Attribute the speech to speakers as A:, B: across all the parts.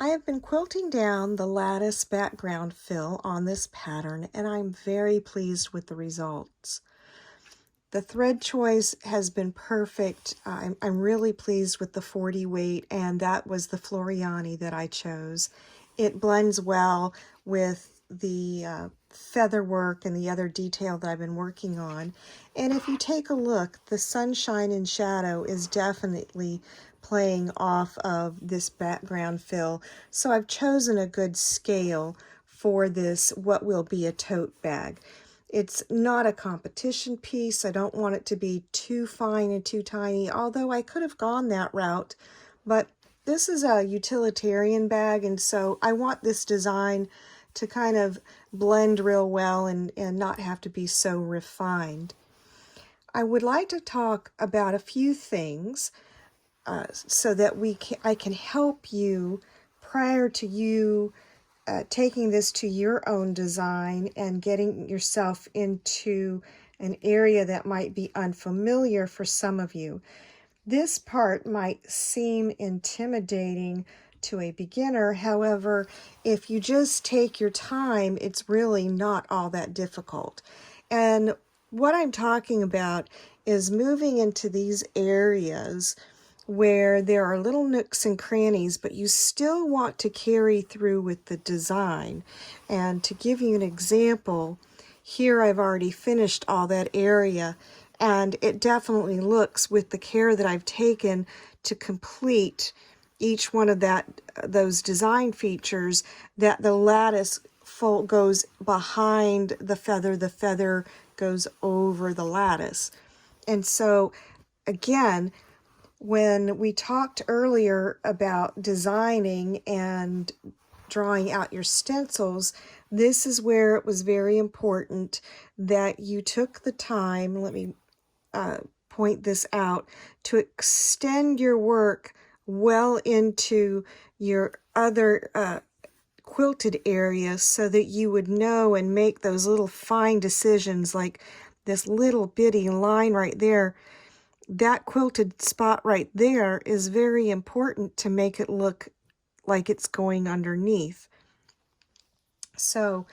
A: I have been quilting down the lattice background fill on this pattern, and I'm very pleased with the results. The thread choice has been perfect. I'm really pleased with the 40 weight, and that was the Floriani that I chose. It blends well with the feather work and the other detail that I've been working on. And if you take a look, the sunshine and shadow is definitely playing off of this background fill. So I've chosen a good scale for this, what will be a tote bag. It's not a competition piece. I don't want it to be too fine and too tiny, although I could have gone that route. But this is a utilitarian bag, and so I want this design to kind of blend real well and not have to be so refined. I would like to talk about a few things so that I can help you prior to you taking this to your own design and getting yourself into an area that might be unfamiliar for some of you. This part might seem intimidating to a beginner. However, if you just take your time, it's really not all that difficult. And what I'm talking about is moving into these areas where there are little nooks and crannies, but you still want to carry through with the design. And to give you an example, here I've already finished all that area, and it definitely looks, with the care that I've taken to complete each one of those design features, that the lattice fold goes behind the feather goes over the lattice. And so again, when we talked earlier about designing and drawing out your stencils, this is where it was very important that you took the time, let me point this out, to extend your work well into your other quilted areas so that you would know and make those little fine decisions, like this little bitty line right there. That quilted spot right there is very important to make it look like it's going underneath. So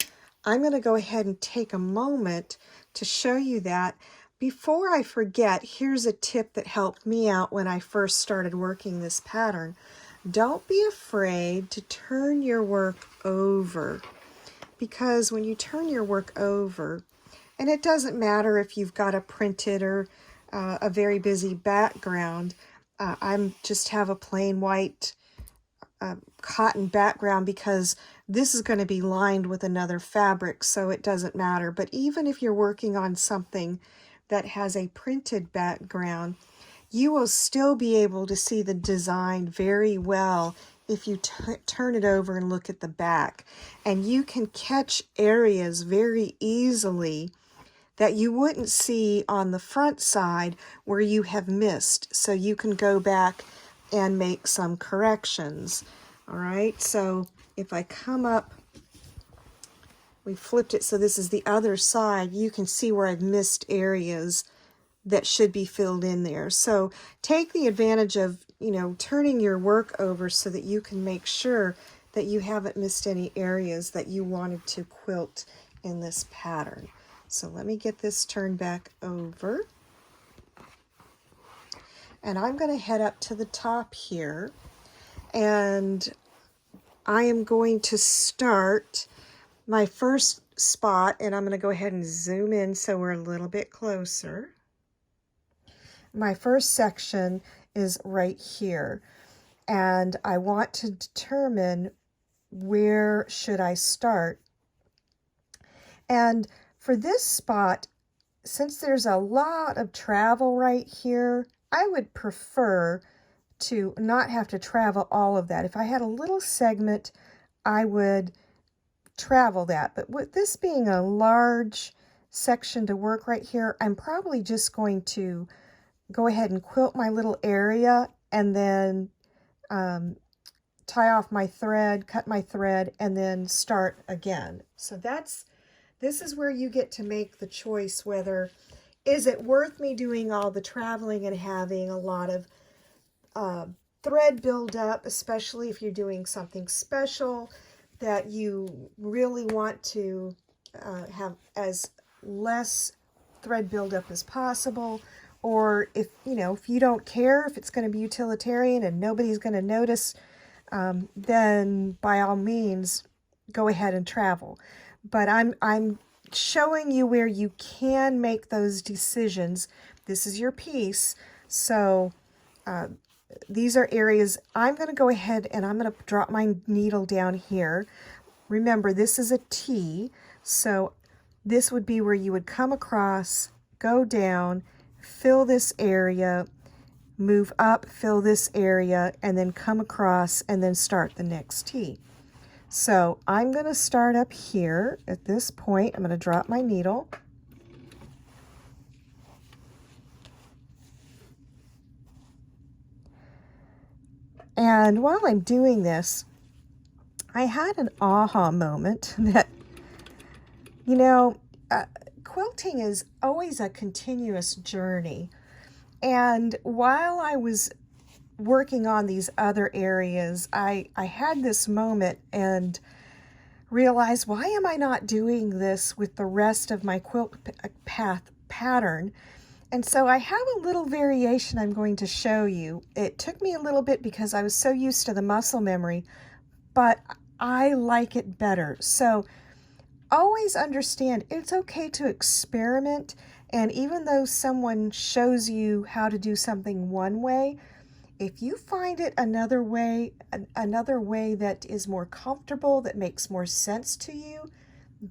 A: I'm going to go ahead and take a moment to show you that. Before I forget, here's a tip that helped me out when I first started working this pattern. Don't be afraid to turn your work over, because when you turn your work over, and it doesn't matter if you've got a printed or a very busy background. I'm just have a plain white cotton background because this is going to be lined with another fabric, so it doesn't matter. But even if you're working on something that has a printed background, you will still be able to see the design very well if you turn it over and look at the back. And you can catch areas very easily that you wouldn't see on the front side where you have missed. So you can go back and make some corrections. All right, so if I come up, we flipped it so this is the other side, you can see where I've missed areas that should be filled in there. So take the advantage of, turning your work over so that you can make sure that you haven't missed any areas that you wanted to quilt in this pattern. So let me get this turned back over. And I'm going to head up to the top here. And I am going to start my first spot. And I'm going to go ahead and zoom in so we're a little bit closer. My first section is right here. And I want to determine where should I start. And for this spot, since there's a lot of travel right here, I would prefer to not have to travel all of that. If I had a little segment, I would travel that. But with this being a large section to work right here, I'm probably just going to go ahead and quilt my little area and then tie off my thread, cut my thread, and then start again. So this is where you get to make the choice whether, is it worth me doing all the traveling and having a lot of thread buildup, especially if you're doing something special that you really want to have as less thread buildup as possible. Or if you don't care if it's going to be utilitarian and nobody's going to notice, then by all means go ahead and travel. But I'm showing you where you can make those decisions. This is your piece, so these are areas. I'm going to go ahead and I'm going to drop my needle down here. Remember, this is a T, so this would be where you would come across, go down, fill this area, move up, fill this area, and then come across and then start the next T. So I'm going to start up here at this point. I'm going to drop my needle. And while I'm doing this, I had an aha moment that, quilting is always a continuous journey. And while I was working on these other areas, I had this moment and realized, why am I not doing this with the rest of my quilt pattern? And so I have a little variation I'm going to show you. It took me a little bit because I was so used to the muscle memory, but I like it better. So always understand it's okay to experiment. And even though someone shows you how to do something one way, if you find it another way that is more comfortable, that makes more sense to you,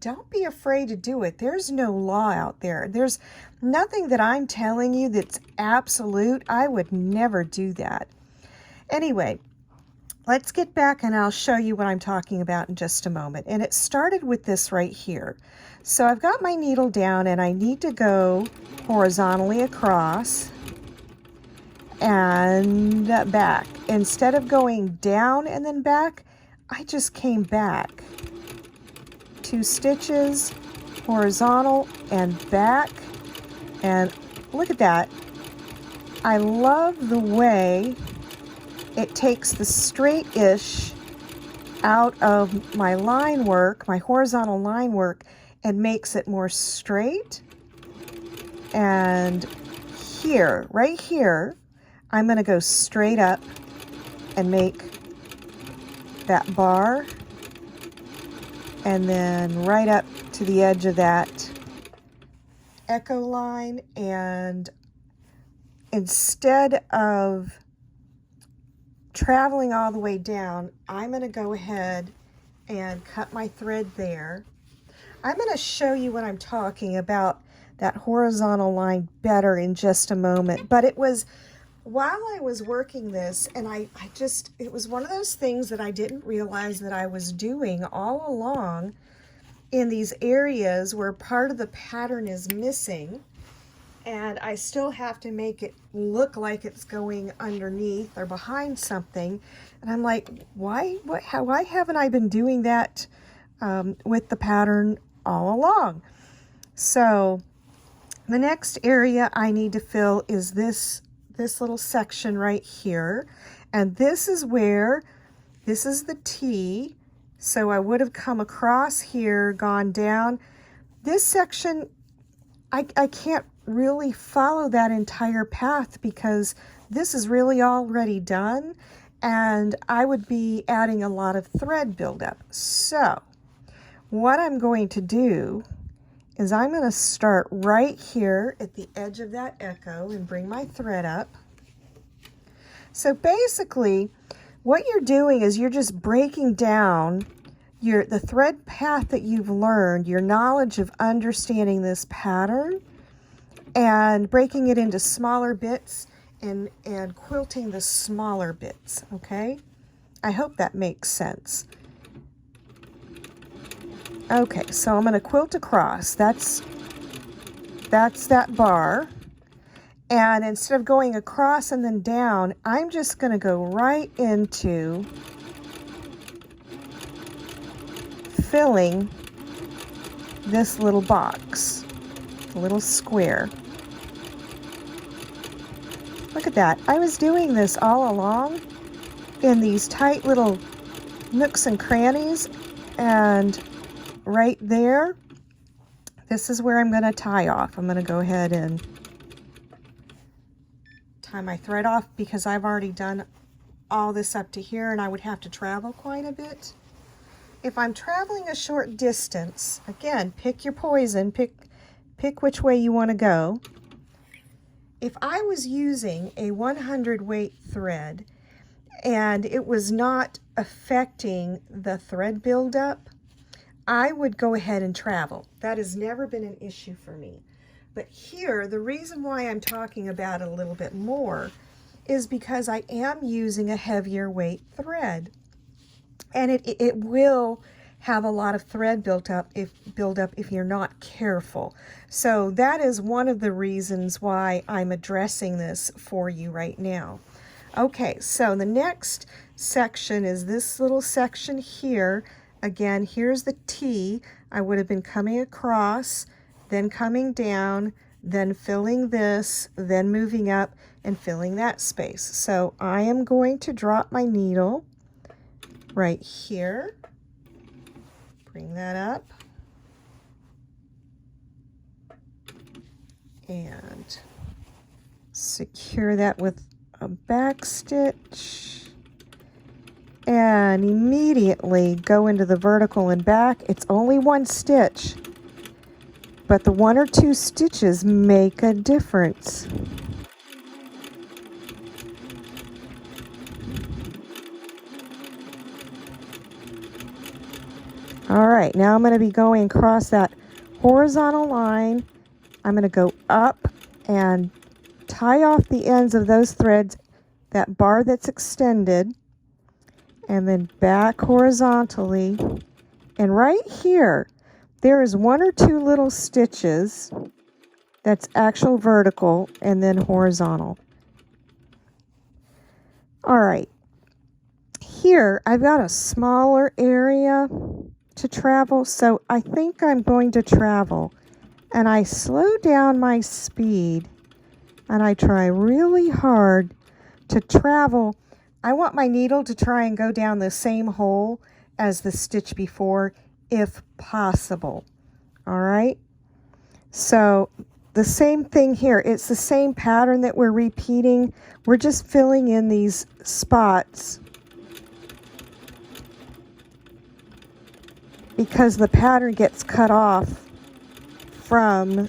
A: don't be afraid to do it. There's no law out there. There's nothing that I'm telling you that's absolute. I would never do that. Anyway, let's get back and I'll show you what I'm talking about in just a moment. And it started with this right here. So I've got my needle down and I need to go horizontally across and back. Instead of going down and then back, I just came back. 2 stitches, horizontal and back, and look at that. I love the way it takes the straight-ish out of my line work, my horizontal line work, and makes it more straight. And here, right here, I'm going to go straight up and make that bar, and then right up to the edge of that echo line. And instead of traveling all the way down, I'm going to go ahead and cut my thread there. I'm going to show you what I'm talking about, that horizontal line, better in just a moment. But it was while I was working this, and it was one of those things that I didn't realize that I was doing all along in these areas where part of the pattern is missing, and I still have to make it look like it's going underneath or behind something. And I'm like, why haven't I been doing that with the pattern all along? So the next area I need to fill is this little section right here. And this is the T. So I would have come across here, gone down. This section, I can't really follow that entire path because this is really already done, and I would be adding a lot of thread buildup. So what I'm going to do is I'm going to start right here at the edge of that echo and bring my thread up. So basically what you're doing is you're just breaking down the thread path that you've learned, your knowledge of understanding this pattern, and breaking it into smaller bits and quilting the smaller bits, okay? I hope that makes sense. Okay, so I'm going to quilt across. That's that bar. And instead of going across and then down, I'm just going to go right into filling this little box, a little square. Look at that. I was doing this all along, in these tight little nooks and crannies, and right there, this is where I'm going to tie off. I'm going to go ahead and tie my thread off because I've already done all this up to here and I would have to travel quite a bit. If I'm traveling a short distance, again, pick your poison, pick which way you want to go. If I was using a 100 weight thread and it was not affecting the thread buildup, I would go ahead and travel. That has never been an issue for me. But here, the reason why I'm talking about it a little bit more is because I am using a heavier weight thread. And it will have a lot of thread build up if you're not careful. So that is one of the reasons why I'm addressing this for you right now. Okay, so the next section is this little section here. Again, here's the T. I would have been coming across, then coming down, then filling this, then moving up and filling that space. So I am going to drop my needle right here. Bring that up. And secure that with a back stitch. And immediately go into the vertical and back. It's only one stitch, but the 1 or 2 stitches make a difference. All right, now I'm going to be going across that horizontal line. I'm going to go up and tie off the ends of those threads, that bar that's extended, and then back horizontally. And right here, there is 1 or 2 little stitches that's actual vertical and then horizontal. All right, here I've got a smaller area to travel, so I think I'm going to travel. And I slow down my speed and I try really hard to travel. I want my needle to try and go down the same hole as the stitch before, if possible. All right, so the same thing here. It's the same pattern that we're repeating. We're just filling in these spots because the pattern gets cut off from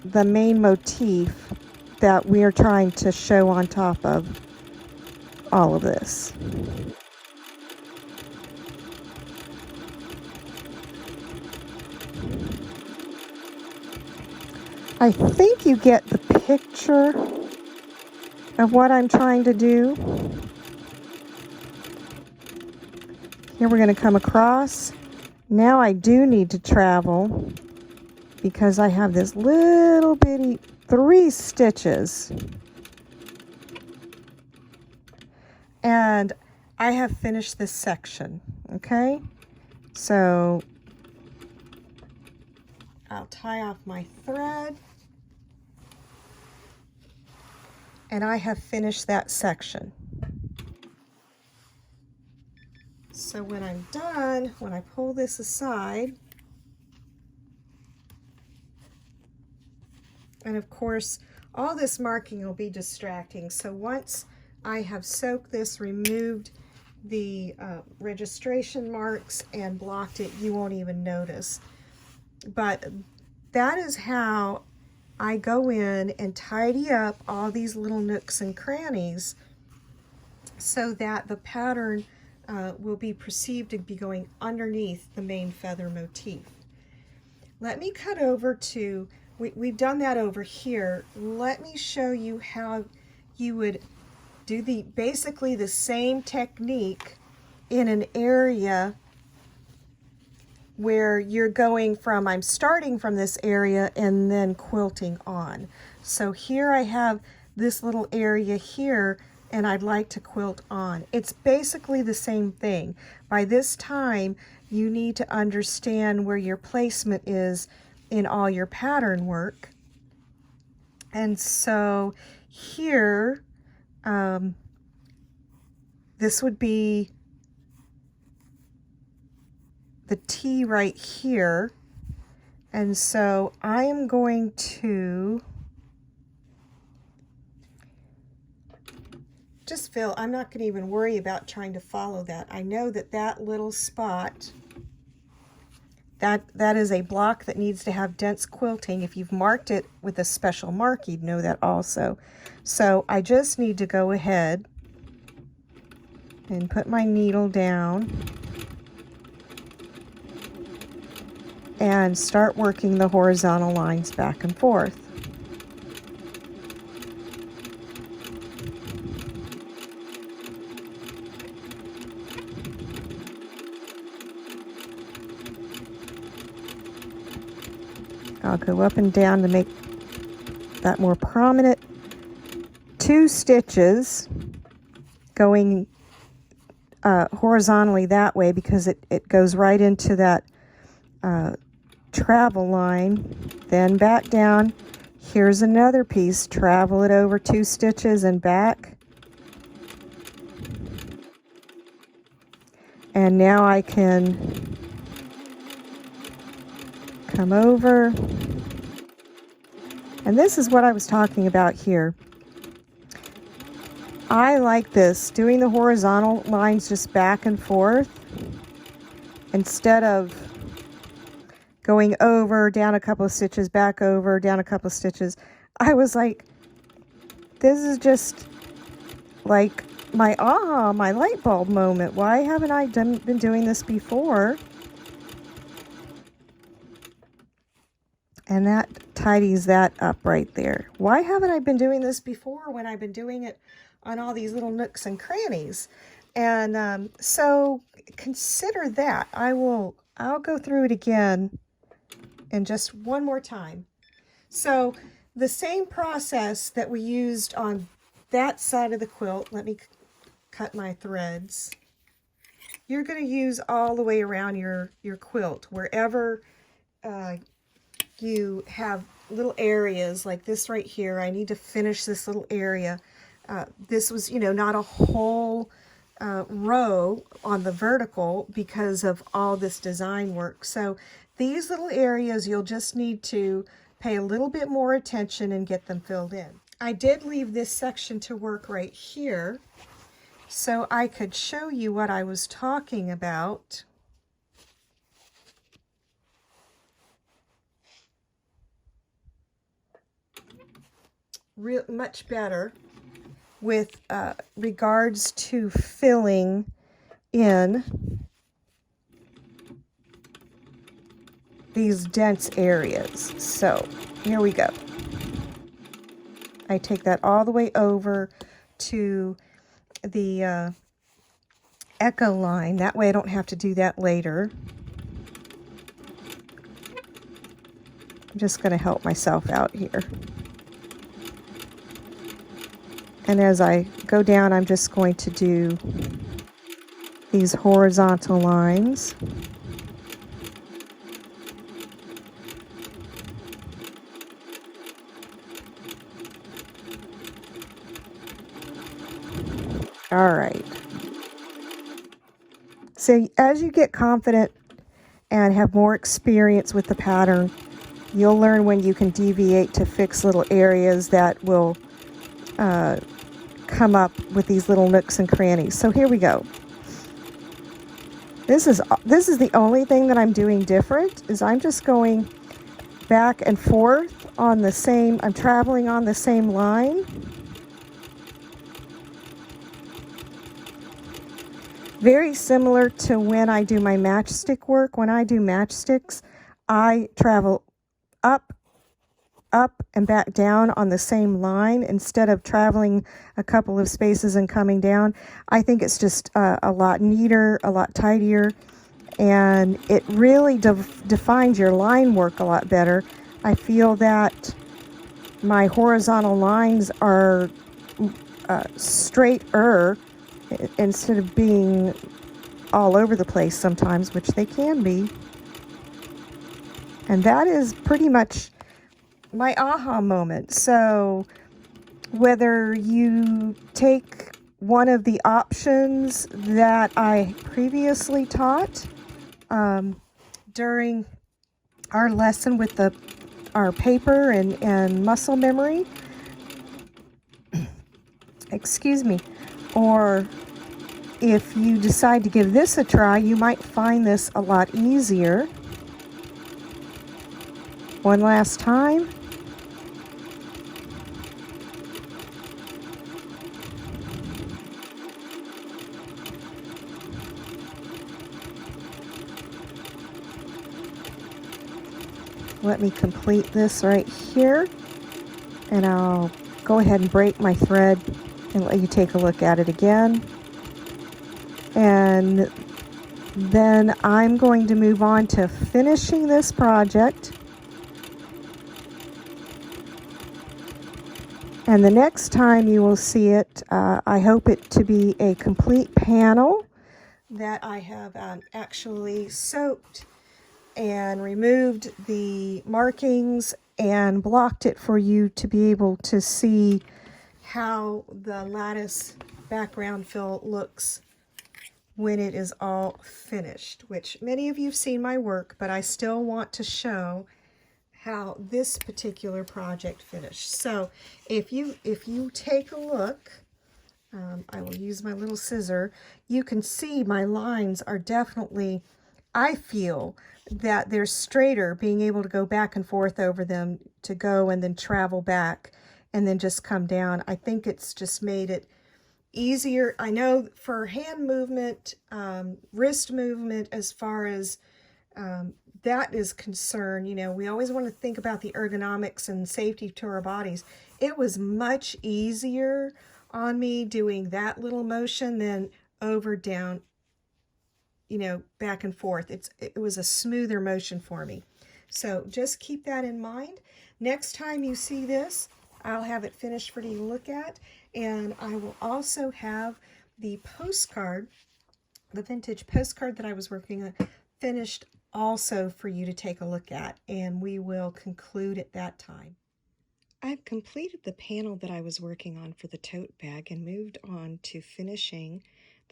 A: the main motif that we are trying to show on top of all of this. I think you get the picture of what I'm trying to do. Here we're going to come across. Now I do need to travel because I have this little bitty 3 stitches. And I have finished this section, okay? So I'll tie off my thread. And I have finished that section. So when I'm done, when I pull this aside, and of course, all this marking will be distracting. So once I have soaked this, removed the registration marks and blocked it, you won't even notice. But that is how I go in and tidy up all these little nooks and crannies so that the pattern will be perceived to be going underneath the main feather motif. Let me cut over to, we've done that over here. Let me show you how you would do basically the same technique in an area where you're going from, I'm starting from this area and then quilting on. So here I have this little area here and I'd like to quilt on. It's basically the same thing. By this time, you need to understand where your placement is in all your pattern work. And so here, this would be the T right here. And so I am going to just fill. I'm not going to even worry about trying to follow that. I know that that little spot, that is a block that needs to have dense quilting. If you've marked it with a special mark, you'd know that also. So I just need to go ahead and put my needle down and start working the horizontal lines back and forth. I'll go up and down to make that more prominent. 2 stitches going horizontally that way because it goes right into that travel line. Then back down. Here's another piece. Travel it over 2 stitches and back. And now I can come over. And this is what I was talking about here. I like this, doing the horizontal lines just back and forth instead of going over, down a couple of stitches, back over, down a couple of stitches. I was like, this is just like my my light bulb moment. Why haven't I been doing this before? And that tidies that up right there. Why haven't I been doing this before when I've been doing it on all these little nooks and crannies? And so consider that. I'll go through it again and just one more time. So the same process that we used on that side of the quilt, let me cut my threads. You're going to use all the way around your quilt, wherever you have little areas like this right here. I need to finish this little area. This was, not a whole row on the vertical because of all this design work. So these little areas, you'll just need to pay a little bit more attention and get them filled in. I did leave this section to work right here so I could show you what I was talking about. Much better with regards to filling in these dense areas. So here we go. I take that all the way over to the echo line. That way I don't have to do that later. I'm just going to help myself out here. And as I go down, I'm just going to do these horizontal lines. All right. So as you get confident and have more experience with the pattern, you'll learn when you can deviate to fix little areas that will come up with these little nooks and crannies. So here we go. This is the only thing that I'm doing different, is I'm just going back and forth on the same, I'm traveling on the same line. Very similar to when I do my matchstick work. When I do matchsticks, I travel up, and back down on the same line instead of traveling a couple of spaces and coming down. I think it's just a lot neater, a lot tidier, and it really defines your line work a lot better. I feel that my horizontal lines are straighter instead of being all over the place sometimes, which they can be. And that is pretty much my aha moment. So whether you take one of the options that I previously taught during our lesson with our paper and muscle memory. Excuse me. Or if you decide to give this a try, you might find this a lot easier. One last time. Let me complete this right here, and I'll go ahead and break my thread and let you take a look at it again. And then I'm going to move on to finishing this project. And the next time you will see it, I hope it to be a complete panel that I have actually soaked and removed the markings and blocked it for you to be able to see how the lattice background fill looks when it is all finished, which many of you have seen my work, but I still want to show how this particular project finished. So if you take a look, I will use my little scissor, you can see my lines are definitely, I feel that they're straighter, being able to go back and forth over them, to go and then travel back and then just come down. I think it's just made it easier. I know for hand movement, wrist movement, as far as that is concerned, you know, we always want to think about the ergonomics and safety to our bodies. It was much easier on me doing that little motion than over, down, you know, back and forth. It was a smoother motion for me. So just keep that in mind. Next time you see this, I'll have it finished for you to look at, and I will also have the postcard, the vintage postcard that I was working on, finished also for you to take a look at, and we will conclude at that time. I've completed the panel that I was working on for the tote bag and moved on to finishing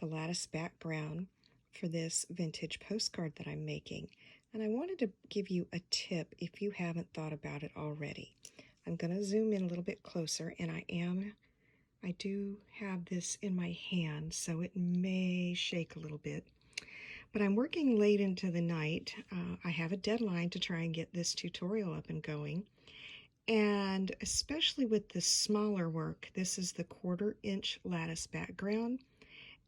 A: the lattice background for this vintage postcard that I'm making. And I wanted to give you a tip if you haven't thought about it already. I'm going to zoom in a little bit closer, and I do have this in my hand, so it may shake a little bit. But I'm working late into the night. I have a deadline to try and get this tutorial up and going. And especially with the smaller work, this is the 1/4 inch lattice background,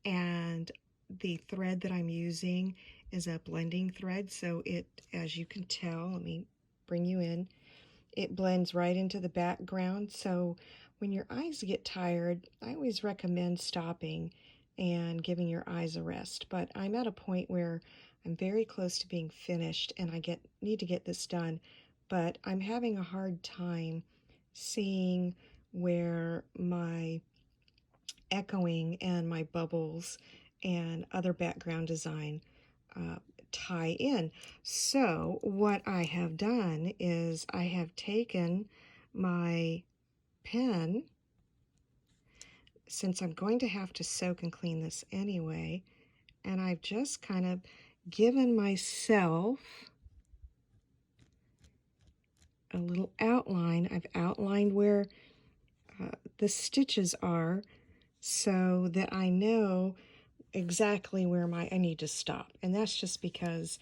A: and the thread that I'm using is a blending thread, so it, as you can tell, let me bring you in, it blends right into the background. So when your eyes get tired, I always recommend stopping and giving your eyes a rest. But I'm at a point where I'm very close to being finished, and I need to get this done, but I'm having a hard time seeing where my echoing and my bubbles and other background design tie in. So what I have done is I have taken my pen, since I'm going to have to soak and clean this anyway, and I've just kind of given myself a little outline. I've outlined where the stitches are so that I know exactly where I need to stop. And that's just because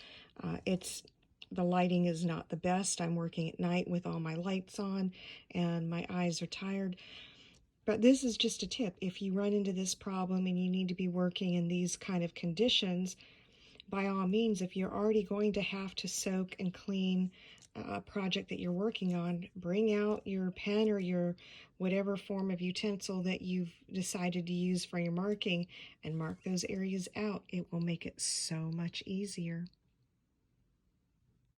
A: the lighting is not the best. I'm working at night with all my lights on and my eyes are tired. But this is just a tip. If you run into this problem and you need to be working in these kind of conditions, by all means, if you're already going to have to soak and clean a project that you're working on, bring out your pen or your whatever form of utensil that you've decided to use for your marking and mark those areas out. It will make it so much easier.